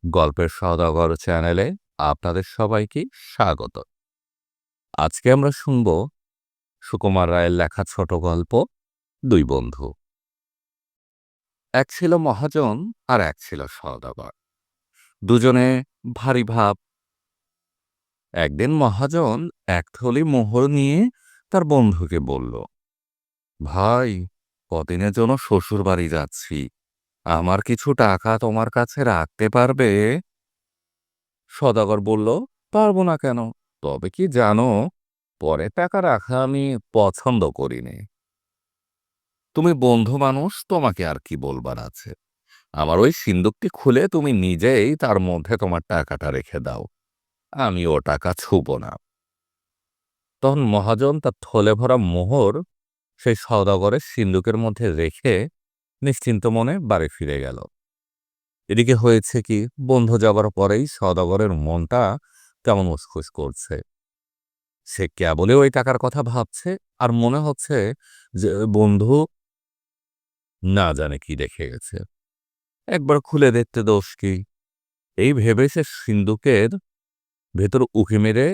গল্পের সওদাগর চ্যানেলে আপনাদের সবাইকে স্বাগত। আজকে আমরা শুনব সুকুমার রায়ের লেখা ছোট গল্প দুই বন্ধু। এক ছিল মহাজন আর এক ছিল সওদাগর। দুজনে ভারী ভাব। একদিন মহাজন এক থলি মোহর নিয়ে তার বন্ধুকে বলল, ভাই, কদিনের জন্য শ্বশুর বাড়ি যাচ্ছি, আমার কিছু টাকা তোমার কাছে রাখতে পারবে? সওদাগর বলল, পারবো না কেন? তবে কি জানো, পরে টাকা রাখা আমি পছন্দ করিনি। তুমি বন্ধু মানুষ, তোমাকে আর কি বলবার আছে। আমার ওই সিন্দুকটি খুলে তুমি নিজেই তার মধ্যে তোমার টাকাটা রেখে দাও, আমি ও টাকা ছুব না। তখন মহাজন তার থলে ভরা মোহর সেই সওদাগরের সিন্দুকের মধ্যে রেখে নিশ্চিন্ত মনে বাড়ি ফিরে গেল। এদিকে হয়েছে কি, বন্ধু যাবার পরেই সওদাগরের মনটা কেমন উসখুস করছে। সে কেবলই ওই টাকার কথা ভাবছে, আর মনে হচ্ছে যে বন্ধু না জানে কি রেখে গেছে, একবার খুলে দেখতে দোষ কি। এই ভেবে সে সিন্দুকের ভেতর উঁকি মেরে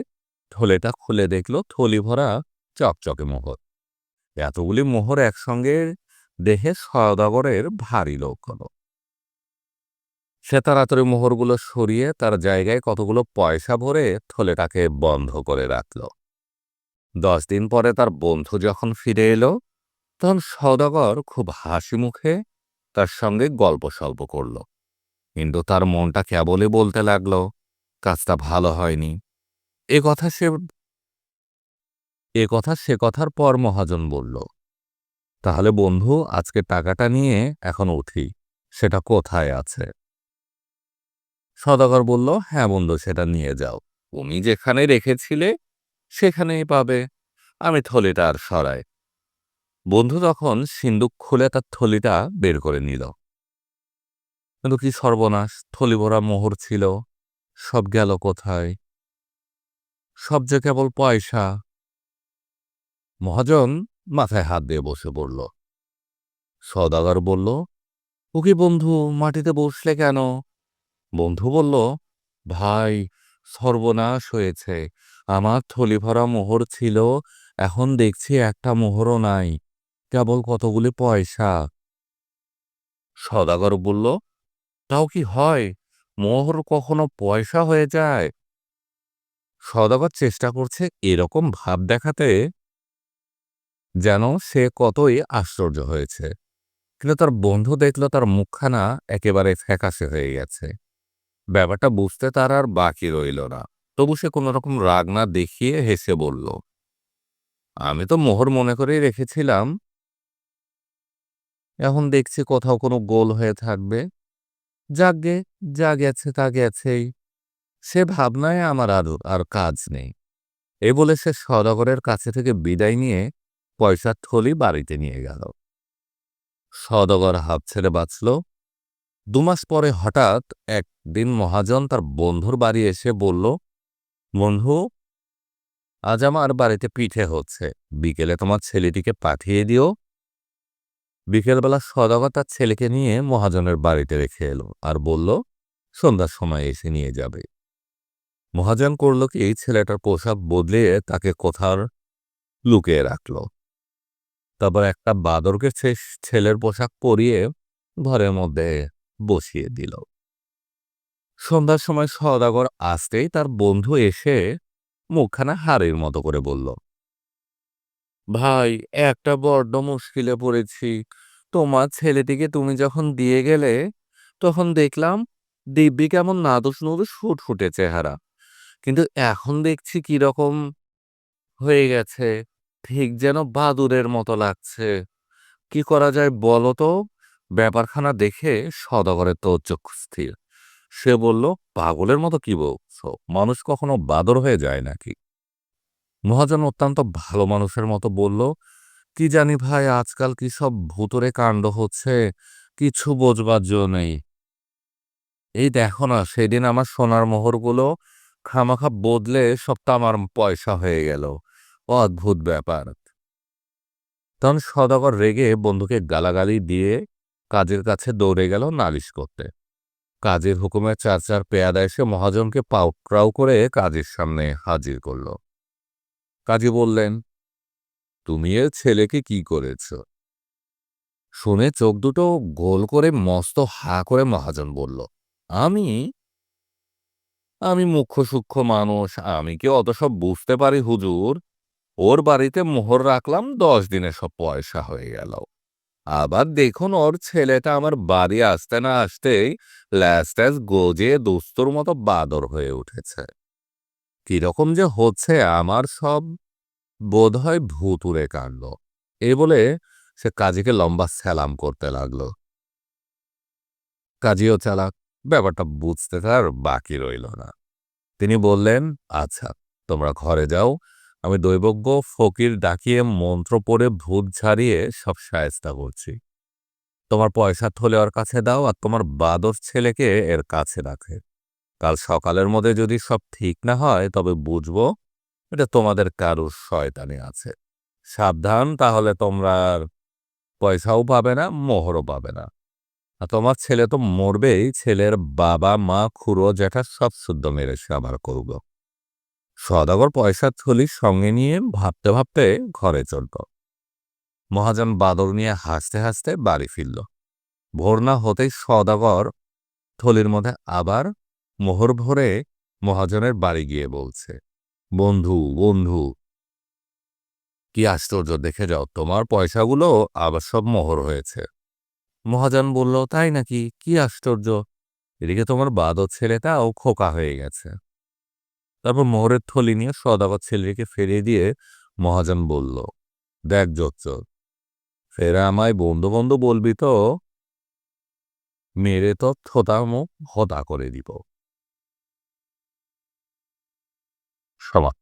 থলেটা খুলে দেখল, থলি ভরা চকচকে মোহর। এতগুলি মোহর একসঙ্গে দেখে সওদাগরের ভারী লোক হলো। সে তাড়াতাড়ি মোহরগুলো সরিয়ে তার জায়গায় কতগুলো পয়সা ভরে থলেটাকে বন্ধ করে রাখল। 10 দিন পরে তার বন্ধু যখন ফিরে এলো, তখন সওদাগর খুব হাসি মুখে তার সঙ্গে গল্প সল্প করল। কিন্তু তার মনটা কেবলই বলতে লাগলো, কাজটা ভালো হয়নি। এ কথা সে সে কথার পর মহাজন বলল, তাহলে বন্ধু, আজকে টাকাটা নিয়ে এখন উঠি, সেটা কোথায় আছে? সওদাগর বলল, হ্যাঁ বন্ধু, সেটা নিয়ে যাও, তুমি যেখানে রেখেছিলে সেখানেই পাবে, আমি থলিটা আর সরাই। বন্ধু তখন সিন্দুক খুলে তার থলিটা বের করে নিল। কিন্তু কি সর্বনাশ, থলি ভরা মোহর ছিল, সব গেল কোথায়? সব যে কেবল পয়সা। মহাজন মাথায় হাত দিয়ে বসে পড়ল। সওদাগর বলল, ও কি বন্ধু, মাটিতে বসলে কেন? বন্ধু বলল, ভাই, সর্বনাশ হয়েছে, আমার থলি ভরা মোহর ছিল, এখন দেখছি একটা মোহরও নাই, কেবল কতগুলি পয়সা। সওদাগর বলল, তাও কি হয়, মোহর কখনো পয়সা হয়ে যায়? সওদাগর চেষ্টা করছে এরকম ভাব দেখাতে যেন সে কতই আশ্চর্য হয়েছে। কিন্তু তার বন্ধু দেখল তার মুখখানা একেবারে ফ্যাকাশে হয়ে গেছে। ব্যাপারটা বুঝতে তার আর বাকি রইল না। তবু সে কোনো রকম রাগ না দেখিয়ে হেসে বলল, আমি তো মোহর মনে করেই রেখেছিলাম, এখন দেখছি কোথাও কোনো গোল হয়ে থাকবে। যাকগে, যা গেছে তা গেছেই, সে ভাবনায় আমার আর কাজ নেই। এই বলে সে সওদাগরের কাছে থেকে বিদায় নিয়ে পয়সার থলি বাড়িতে নিয়ে গেল। সওদাগর হাঁপ ছেড়ে বাঁচল। 2 মাস পরে হঠাৎ একদিন মহাজন তার বন্ধুর বাড়ি এসে বলল, বন্ধু, আজ আমার বাড়িতে পিঠে হচ্ছে, বিকেলে তোমার ছেলেটিকে পাঠিয়ে দিও। বিকেলবেলা সওদাগর তার ছেলেকে নিয়ে মহাজনের বাড়িতে রেখে এলো আর বলল, সন্ধ্যার সময় এসে নিয়ে যাবে। মহাজন করল কি, এই ছেলেটার পোশাক বদলিয়ে তাকে কোথাও লুকিয়ে রাখল। তারপর একটা বাদরকে ছেলের পোশাক পরিয়ে ঘরের মধ্যে বসিয়ে দিল। সন্ধ্যার সময় সওদাগর আসতেই তার বন্ধু এসে মুখখানা হাড়ের মতো করে বলল, ভাই, একটা বড্ড মুশকিলে পড়েছি। তোমার ছেলেটিকে তুমি যখন দিয়ে গেলে, তখন দেখলাম দিব্যি কেমন নাদুস নুদুস ফুটফুটে চেহারা, কিন্তু এখন দেখছি কিরকম হয়ে গেছে, ঠিক যেন বাদুড়ের মতো লাগছে। কি করা যায় বলো তো? ব্যাপারখানা দেখে সওদাগরের তো চক্ষু স্থির। সে বলল, পাগলের মতো কি বলছো, মানুষ কখনো বাদর হয়ে যায় নাকি? মহাজন অত্যন্ত ভালো মানুষের মতো বলল, কি জানি ভাই, আজকাল কি সব ভুতুড়ে কাণ্ড হচ্ছে, কিছু বোঝবার জো নেই। এই দেখো না, সেদিন আমার সোনার মোহরগুলো খামাখা বদলে সব তামার পয়সা হয়ে গেল, অদ্ভুত ব্যাপার। তখন সওদাগর রেগে বন্ধুকে গালাগালি দিয়ে কাজের কাছে দৌড়ে গেল নালিশ করতে। কাজের হুকুমে 4 পেয়াদা এসে মহাজনকে পাকড়াও করে কাজীর সামনে হাজির করল। কাজী বললেন, তুমি এ ছেলেকে কি করেছ? শুনে চোখ দুটো গোল করে মস্ত হা করে মহাজন বলল, আমি আমি মুখ্য সূক্ষ্ম মানুষ, আমি কি অত সব বুঝতে পারি হুজুর? ওর বাড়িতে মোহর রাখলাম, 10 দিনে সব পয়সা হয়ে গেল। আবার দেখুন, ওর ছেলেটা আমার বাড়ি আসতে না আসতেই ল্যাজ ট্যাজ গজিয়ে দুস্তর মতো বাদর হয়ে উঠেছে। কিরকম যে হচ্ছে আমার, সব বোধহয় ভুতুড়ে কাণ্ড। এই বলে সে কাজীকে লম্বা সেলাম করতে লাগলো। কাজীও চালাক, ব্যাপারটা বুঝতে তার বাকি রইল না। তিনি বললেন, আচ্ছা, তোমরা ঘরে যাও, আমি দৈবজ্ঞ ফকির ডাকিয়ে মন্ত্র পড়ে ভূত ঝাড়িয়ে সব শায়েস্তা করছি। তোমার পয়সার থলে ওর কাছে দাও, আর তোমার বাদর ছেলেকে এর কাছে রাখে। কাল সকালের মধ্যে যদি সব ঠিক না হয়, তবে বুঝবো এটা তোমাদের কারুর শয়তানি আছে। সাবধান, তাহলে তোমরা আর পয়সাও পাবে না, মোহরও পাবে না। আর তোমার ছেলে তো মরবেই, ছেলের বাবা মা খুড়ো জ্যাঠা সব শুদ্ধ মেরে সাবার করব। সওদাগর পয়সার থলি সঙ্গে নিয়ে ভাবতে ভাবতে ঘরে চলল। মহাজন বাদর নিয়ে হাসতে হাসতে বাড়ি ফিরল। ভোর না হতেই সওদাগর থলির মধ্যে আবার মোহর ভরে মহাজনের বাড়ি গিয়ে বলছে, বন্ধু বন্ধু, কি আশ্চর্য, দেখে যাও, তোমার পয়সাগুলো আবার সব মোহর হয়েছে। মহাজন বলল, তাই নাকি? কি আশ্চর্য! এদিকে তোমার বাদর ছেলেটাও খোকা হয়ে গেছে। তারপর মোহরের থলি নিয়ে সওদাগর ছেলেকে ফিরিয়ে দিয়ে মহাজন বলল, দেখ জোচ্চর, ফেরা আমায় বন্ধু বন্ধু বলবি তো মেরে তো থোতামো হতা করে দিব। সমাপ্ত।